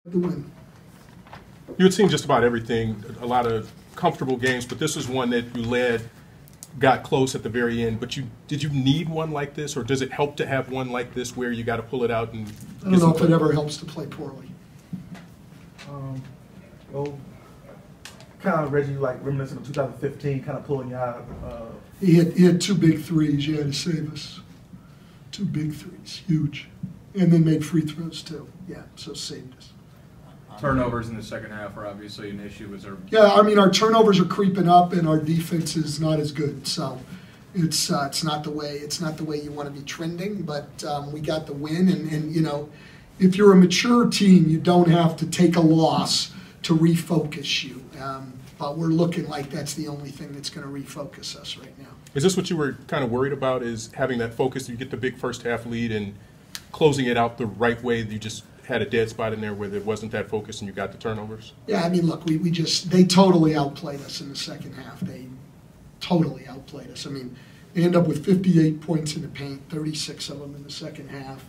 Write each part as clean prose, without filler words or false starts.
The win. You had seen just about everything, a lot of comfortable games, but this was one that you led, got close at the very end. But did you need one like this, or does it help to have one like this where you got to pull it out and? I don't know if it ever helps to play poorly. Well, kind of Reggie, like reminiscent of 2015, kind of pulling you out. He had two big threes. You had to save us. Two big threes, huge, and then made free throws too. Yeah, so saved us. Turnovers in the second half are obviously an issue. Yeah, I mean our turnovers are creeping up, and our defense is not as good. So it's not the way you want to be trending. But we got the win, and you know, if you're a mature team, you don't have to take a loss to refocus you. But we're looking like that's the only thing that's going to refocus us right now. Is this what you were kind of worried about? Is having that focus? You get the big first half lead and closing it out the right way. You just had a dead spot in there where there wasn't that focus and you got the turnovers? Yeah, I mean, look, they totally outplayed us in the second half. They totally outplayed us. I mean, they end up with 58 points in the paint, 36 of them in the second half.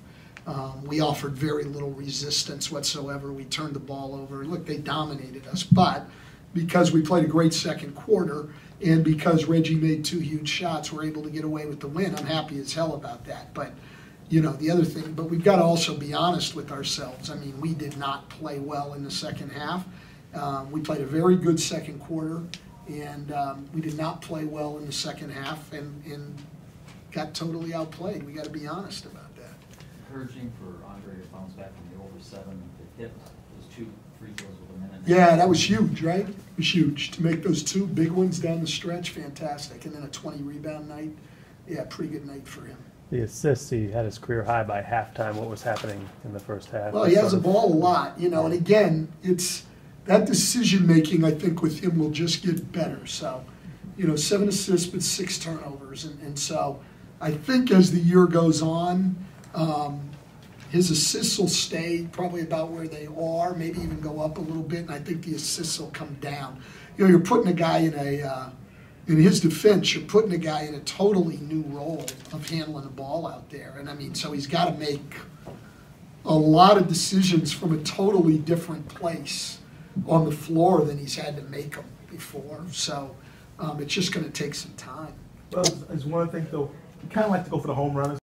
We offered very little resistance whatsoever. We turned the ball over. Look, they dominated us, but because we played a great second quarter and because Reggie made two huge shots, we're able to get away with the win. I'm happy as hell about that. But you know, the other thing, but we've got to also be honest with ourselves. I mean, we did not play well in the second half. We played a very good second quarter, and we did not play well in the second half and got totally outplayed. We got to be honest about that. Encouraging for Andre to bounce back from the over 7 to hit those 2 free throws with a minute. Yeah, that was huge, right? It was huge. To make those 2 big ones down the stretch, fantastic. And then a 20 rebound night. Yeah, pretty good night for him. The assists, he had his career high by halftime. What was happening in the first half? Well, he has the ball a lot, you know, and again, it's that decision making, I think, with him will just get better. So, you know, 7 assists but 6 turnovers. And so I think as the year goes on, his assists will stay probably about where they are, maybe even go up a little bit, and I think the assists will come down. You know, you're putting a guy in his defense, you're putting a guy in a totally new role of handling the ball out there. And I mean, so he's got to make a lot of decisions from a totally different place on the floor than he's had to make them before. So it's just going to take some time. Well, it's one thing though. You kind of like to go for the home runners.